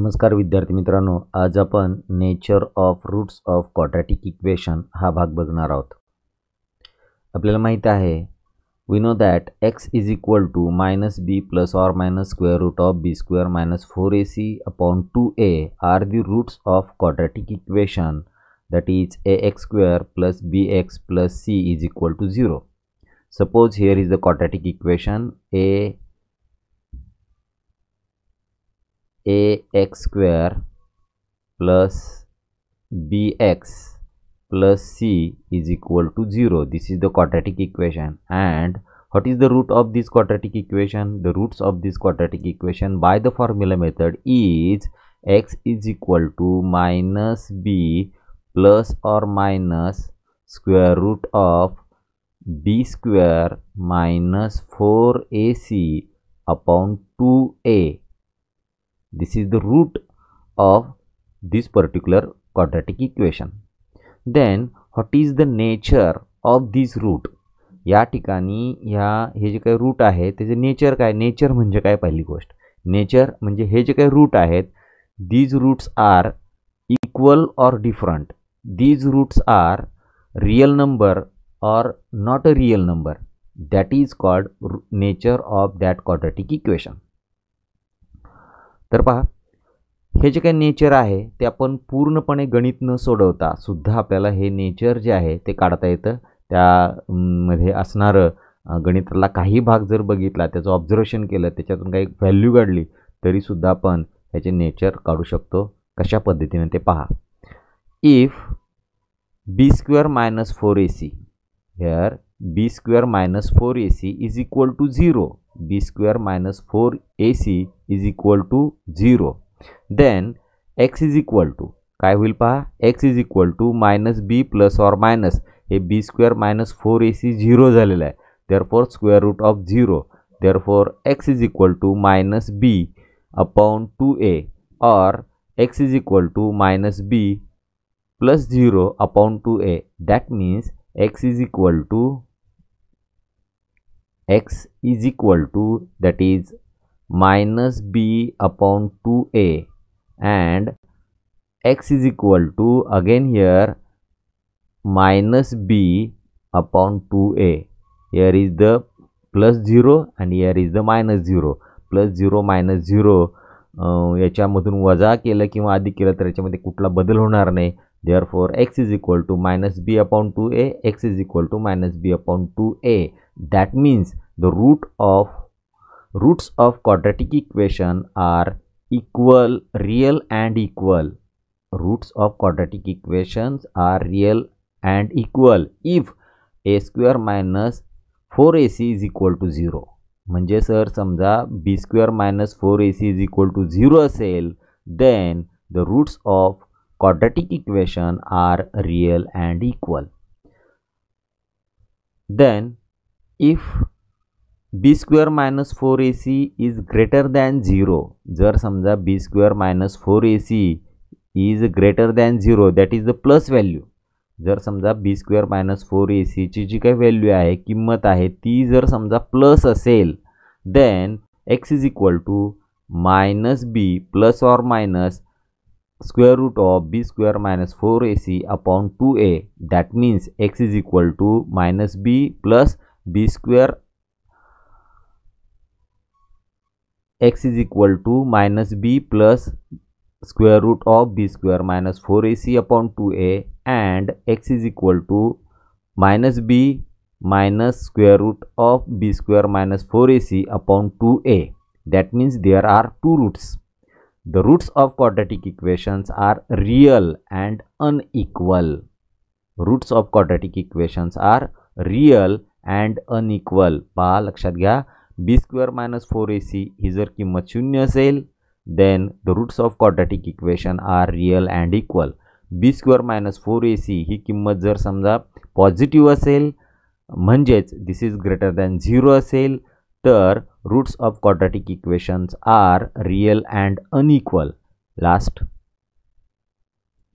नमस्कार विद्यार्थी मित्रांनो, आज आपण nature of roots of quadratic equation हा भाग बघणार आहोत. आपल्याला माहिती आहे, we know that x is equal to -b plus or minus square root of b square minus 4ac upon 2a are the roots of quadratic equation, that is ax square plus bx plus c is equal to 0. Suppose here is the quadratic equation ax square plus bx plus c is equal to 0. This is the quadratic equation. And what is the root of this quadratic equation? The roots of this quadratic equation by the formula method is x is equal to minus b plus or minus square root of b square minus 4ac upon 2a. This is the root of this particular quadratic equation. Then what is the nature of this root? या ठिकाणी हे जे काही root आहे त्याचे nature काय? Nature म्हणजे काय? पहिली गोष्ट, नेचर म्हणजे हे जे काही रूट आहेत, these roots are equal or different. These roots are real number or not a real number. That is called nature of that quadratic equation. तर पहा, हे जे काही नेचर आहे ते आपण पूर्णपणे गणित न सोडवता सुद्धा आपल्याला हे नेचर जे आहे ते काढता येतं. त्यामध्ये असणारं गणितातला काही भाग जर बघितला, त्याचं ऑब्झर्वेशन केलं, त्याच्यातून काही व्हॅल्यू काढली तरीसुद्धा आपण ह्याचे नेचर काढू शकतो. कशा पद्धतीने ते पहा. If b square minus 4ac, here b square minus 4ac is equal to 0. b square minus 4ac is equal to 0. Then x is equal to काय होईल पहा, x is equal to minus b plus or minus, hey b square minus 4ac 0 झालेलं आहे, therefore square root of 0, therefore x is equal to minus b upon 2a, or x is equal to minus b plus 0 upon 2a. That means x is equal to that is minus b upon 2a, and x is equal to again here minus b upon 2a. Here is the plus 0 and here is the minus 0. Plus 0 minus 0 याच्यामधून वजा केलं किंवा अधिक केलं तर याच्यामध्ये कुठला बदल होणार नाही. Therefore x is equal to minus b upon 2a, x is equal to minus b upon 2a. That means the roots of quadratic equation are equal, real and equal. Roots of quadratic equations are real and equal if a square minus 4ac is equal to 0. म्हणजे sir समजा b square minus 4ac is equal to 0 असेल, then the roots of quadratic equation are real and equal. Then if b square minus 4ac is greater than 0, जर समजा b square minus 4ac is greater than 0, that is the plus value. जर समजा b square minus 4ac ची जी काही value आहे, किंमत आहे, ती जर समजा प्लस असेल, then x is equal to minus b plus or minus square root of b square minus 4ac upon 2a. That means x is equal to minus b plus b square, x is equal to minus b plus square root of b square minus 4ac upon 2a, and x is equal to minus b minus square root of b square minus 4ac upon 2a. That means there are two roots. The roots of quadratic equations are real and unequal. Roots of quadratic equations are real and unequal. पहा, लक्षात घ्या, b square minus 4ac ही जर किंमत 0 असेल, then the roots of quadratic equation are real and equal. b square minus 4ac ही किंमत जर समजा positive असेल, म्हणजेच this is greater than 0 असेल, तर roots of quadratic equations are real and unequal. Last,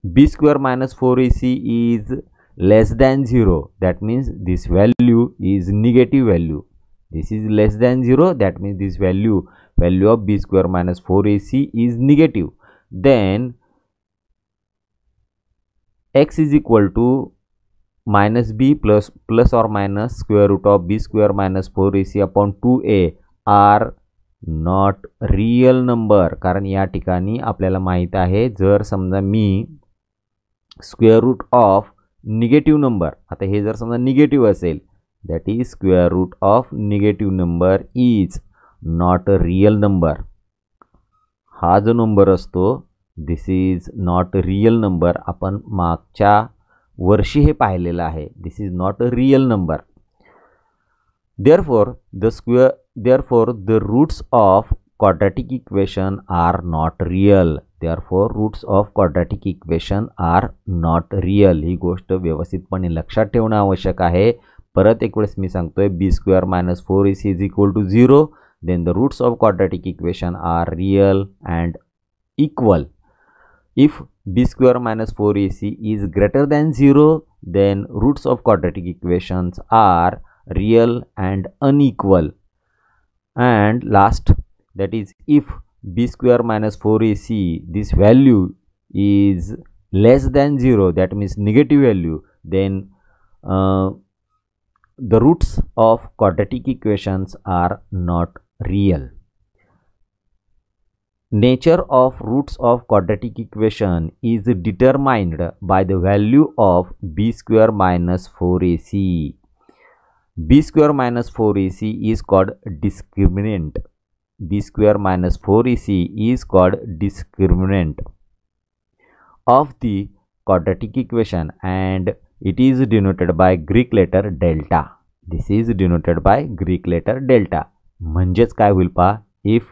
b square minus 4ac is less than 0. That means this value is negative value. This is less than 0. That means this value of b square minus 4ac is negative. then x is equal to minus b plus or minus square root of b square minus 4ac upon 2a are not real number. कारण या ठिकाणी आपल्याला माहित आहे जर समजा मी square root of negative number, आता हे जर समजा निगेटिव्ह असेल, that is square root of negative number is not a real number. हा जो नंबर असतो this is not a real number. आपण मागच्या वर्षी हे पाहिलेलं आहे. This is not a real number. therefore the roots of quadratic equation are not real. therefore roots of quadratic equation are not real. ही गोष्ट व्यवस्थितपणे लक्षात ठेवणे आवश्यक आहे. परत एक वेळेस मी सांगतोय b square minus 4ac is equal to 0. then the roots of quadratic equation are real and equal. If b square minus 4ac is greater than 0, then roots of quadratic equations are real and unequal. And last, that is, if b square minus 4ac, this value is less than 0, that means negative value, then the roots of quadratic equations are not real. Nature of roots of quadratic equation is determined by the value of b square minus 4ac. b square minus 4ac is called discriminant. b square minus 4ac is called discriminant of the quadratic equation and it is denoted by Greek letter delta. This is denoted by Greek letter delta. म्हणजेच काय होईल पहा, if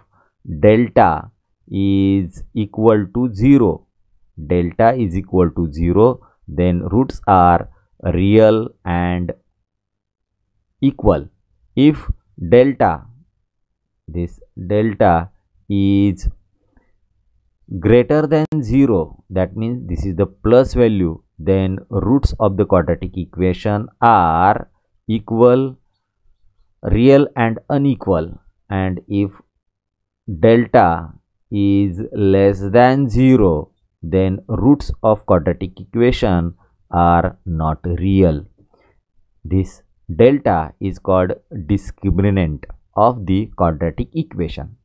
delta is equal to 0, delta is equal to 0, then roots are real and equal. If this delta is greater than 0, that means this is the plus value, then roots of the quadratic equation are equal, real and unequal. And if delta is less than 0, then roots of quadratic equation are not real. This delta is called discriminant of the quadratic equation.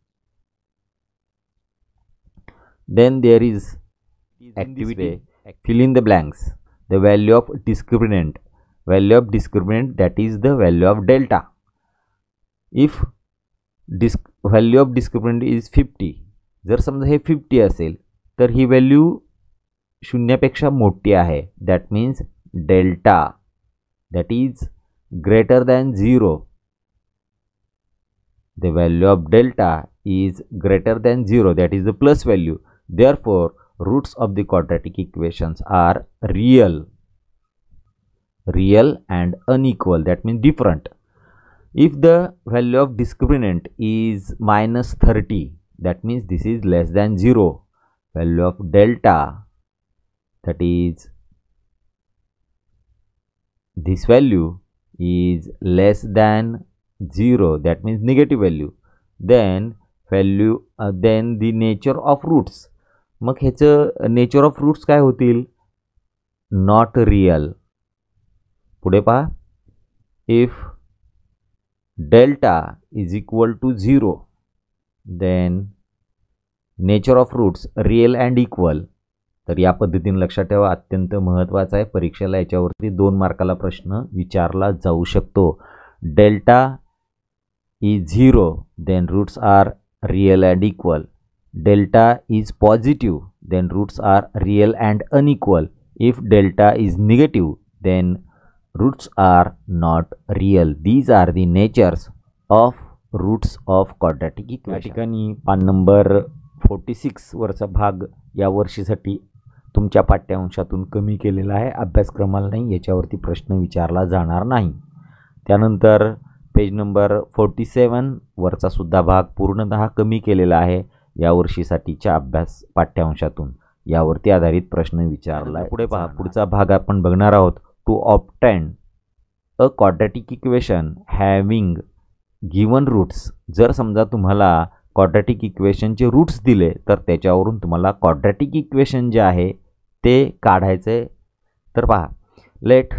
Then there is activity fill in the blanks. The value of discriminant, that is the value of delta. If value of discriminant is 50, जर समजा हे 50 असेल तर ही value शून्यापेक्षा मोठी आहे. That means delta that is greater than 0. The value of delta is greater than 0, that is the plus value. Therefore roots of the quadratic equations are real and unequal, that means different. If the value of discriminant is minus 30, that means this is less than 0. Value of delta, that is this value is less than 0, that means negative value. Then then the nature of roots. मग ह्याचं nature of roots काय होतील? Not real. पुढे पहा, if delta is equal to 0, then nature of roots real and equal. तर या पद्धतीने लक्षात ठेवा, अत्यंत महत्त्वाचं आहे. परीक्षेला याच्यावरती 2 मार्काला प्रश्न विचारला जाऊ शकतो. Delta is 0, then roots are real and equal. Delta is positive, then roots are real and unequal. If delta is negative, then roots are not real. These are the natures of roots of quadratic equation. या ठिकाणी पान number 46 वरचा भाग या वर्षीसाठी तुमच्या पाठ्यांशातून कमी केलेला आहे. अभ्यासक्रमाला नाही, याच्यावरती प्रश्न विचारला जाणार नाही. त्यानंतर पेज नंबर 47 वरचा सुद्धा भाग पूर्णतः कमी केलेला आहे या वर्षीसाठीच्या अभ्यास पाठ्यांशातून. यावरती आधारित प्रश्न विचारला आहे. पुढे पहा, पुढचा भाग आपण बघणार आहोत. To obtain a quadratic equation having given roots. जर समजा तुम्हाला क्वाड्रॅटिक इक्वेशनचे रूट्स दिले तर त्याच्यावरून तुम्हाला क्वाड्रॅटिक इक्वेशन जे आहे ते काढायचे. तर पहा, let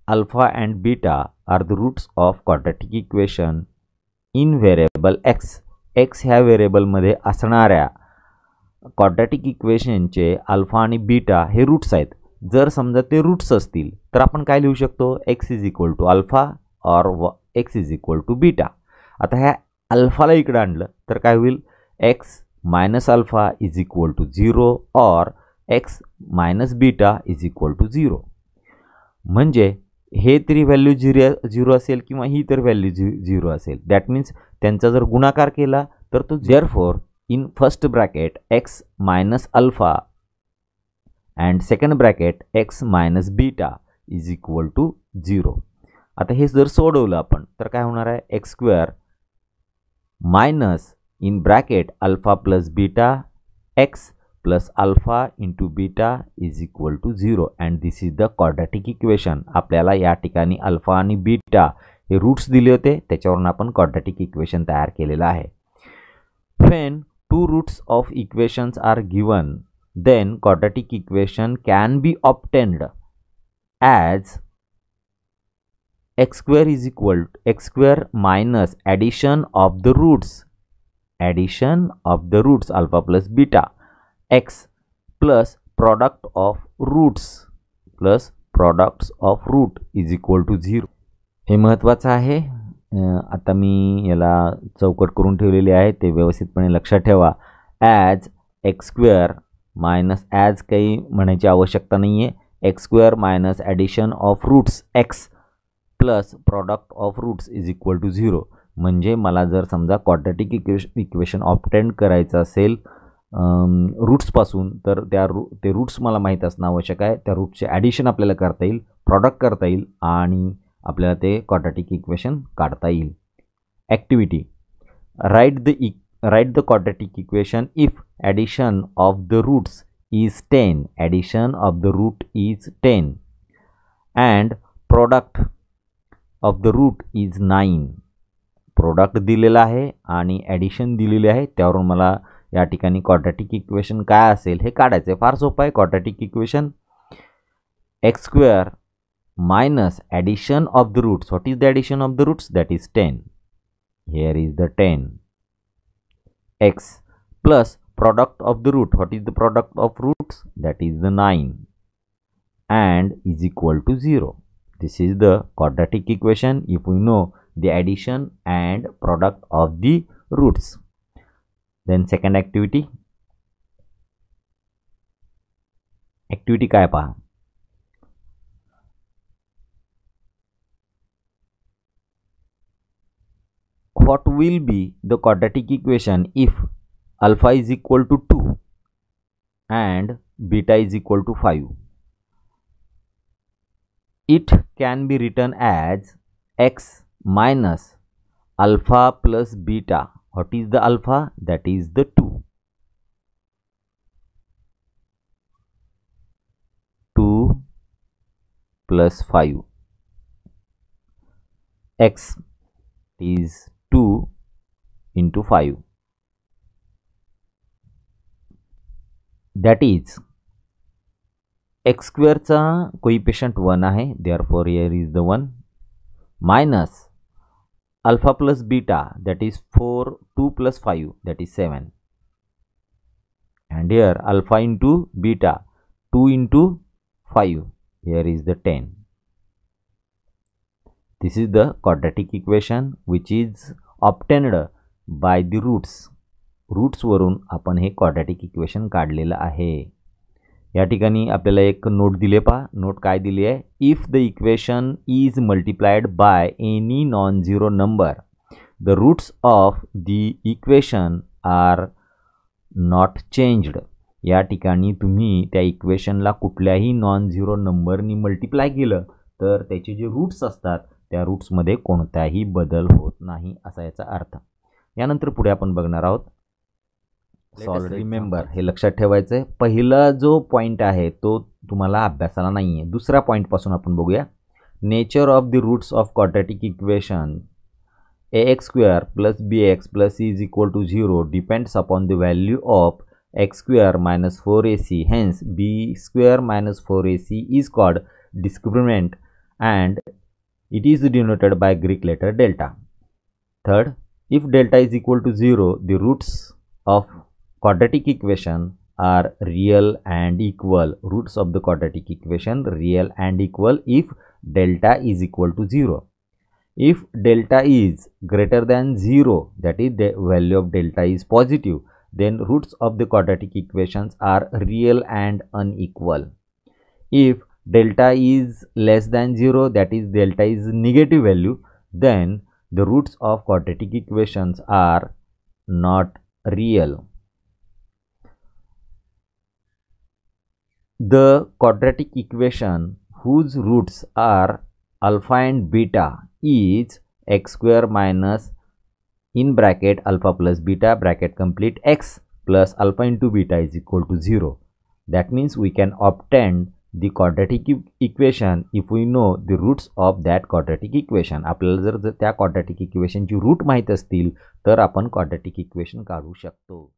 alpha and beta are the roots of quadratic equation in variable x. X ह्या व्हेरिएबलमध्ये असणाऱ्या क्वाड्रॅटिक इक्वेशनचे अल्फा आणि बीटा हे रूट्स आहेत. जर समजा ते रूट्स असतील तर आपण काय लिहू शकतो, x is equal to alpha or x is equal to beta. आता ह्या अल्फाला इकडे आणलं तर काय होईल, x minus alpha is equal to 0 or x minus beta is equal to 0. म्हणजे हे तरी व्हॅल्यू 0 असेल किंवा ही तर व्हॅल्यू 0 असेल. दॅट मीन्स त्यांचा जर गुणाकार केला तर तो therefore in first bracket x minus alpha and second bracket x minus beta is equal to 0. आता हे जर सोडवलं आपण तर काय होणार आहे, x square minus in bracket alpha plus beta x plus alpha into beta is equal to 0 and this is the quadratic equation. आपल्याला या ठिकाणी अल्फा आणि बीटा हे रूट्स दिले होते, त्याच्यावरून आपण क्वाड्रॅटिक इक्वेशन तयार केलेलं आहे. When two roots of equations are given then quadratic equation can be obtained as x square is equal to x square minus addition of the roots alpha plus beta x plus products of root is equal to 0. हे महत्त्वाचं आहे. आता मी याला चौकट करून ठेवलेले आहे, ते व्यवस्थितपणे लक्षात ठेवा. As x square minus as काही म्हणायची आवश्यकता नाही आहे. X square minus addition of roots x plus product of roots is equal to 0. म्हणजे मला जर समजा क्वाड्रॅटिक इक्वेशन ऑब्टेन करायचं असेल रूट्सपासून तर ते रूट्स मला माहीत असणं आवश्यक आहे. त्या रूट्सचे ॲडिशन आपल्याला करता येईल, प्रॉडक्ट करता येईल आणि आपल्याला ते क्वाड्रॅटिक इक्वेशन काढता येईल. Activity, write the quadratic equation if addition of the roots is 10 and product of the root is 9. Product दिलेला आहे आणि ॲडिशन दिलेले आहे, त्यावरून मला या ठिकाणी क्वाड्रॅटिक इक्वेशन काय असेल हे काढायचं आहे. फार सोपं आहे. Quadratic equation x square minus addition of the roots. What is the addition of the roots, that is 10. Here is the 10 x plus product of the root. What is the product of roots? That is the 9 and is equal to 0. This is the quadratic equation if we know the addition and product of the roots. Then second activity काय पहा, what will be the quadratic equation if alpha is equal to 2 and beta is equal to 5? It can be written as x minus alpha plus beta. What is the alpha? That is the 2. 2 plus 5. X is 2 into 5. That is x square चा coefficient 1 आहे, therefore here is the 1 minus alpha plus beta, that is 4, 2 plus 5, that is 7, and here alpha into beta 2 into 5, here is the 10. This is the quadratic equation which is obtained by the roots. Roots वरून आपण हे quadratic equation काढलेलं आहे. या ठिकाणी आपल्याला एक note दिले पहा. नोट काय दिली आहे, if the equation is multiplied by any non zero number the roots of the equation are not changed. या ठिकाणी तुम्ही त्या इक्वेशनला कुठल्याही नॉन झिरो नंबरनी मल्टिप्लाय केलं तर त्याचे जे रूट्स असतात त्या रूट्समध्ये कोणताही बदल होत नाही असा याचा अर्थ. यानंतर पुढे आपण बघणार आहोत सॉल्व. रिमेंबर, हे लक्षात ठेवायचं आहे. पहिला जो पॉईंट आहे तो तुम्हाला अभ्यासाला नाही आहे. दुसऱ्या पॉईंटपासून आपण बघूया. Nature of the roots of quadratic equation ax square plus bx plus c is equal to 0 depends upon the value of x square minus 4ac. Hence b square minus 4ac is called discriminant and it is denoted by Greek letter delta. Third, if delta is equal to 0, the roots of quadratic equation are real and equal. Roots of the quadratic equation real and equal if delta is equal to 0. If delta is greater than 0, that is the value of delta is positive, then roots of the quadratic equations are real and unequal. If delta is less than 0, that is delta is negative value, then the roots of quadratic equations are not real. The quadratic equation whose roots are alpha and beta is x square minus in bracket alpha plus beta bracket complete x plus alpha into beta is equal to 0. That means we can obtain the quadratic equation if we know the roots of that quadratic equation. आपल्याला जर त्या quadratic equation ची root माहित असतील तर आपण quadratic equation काढू शकतो.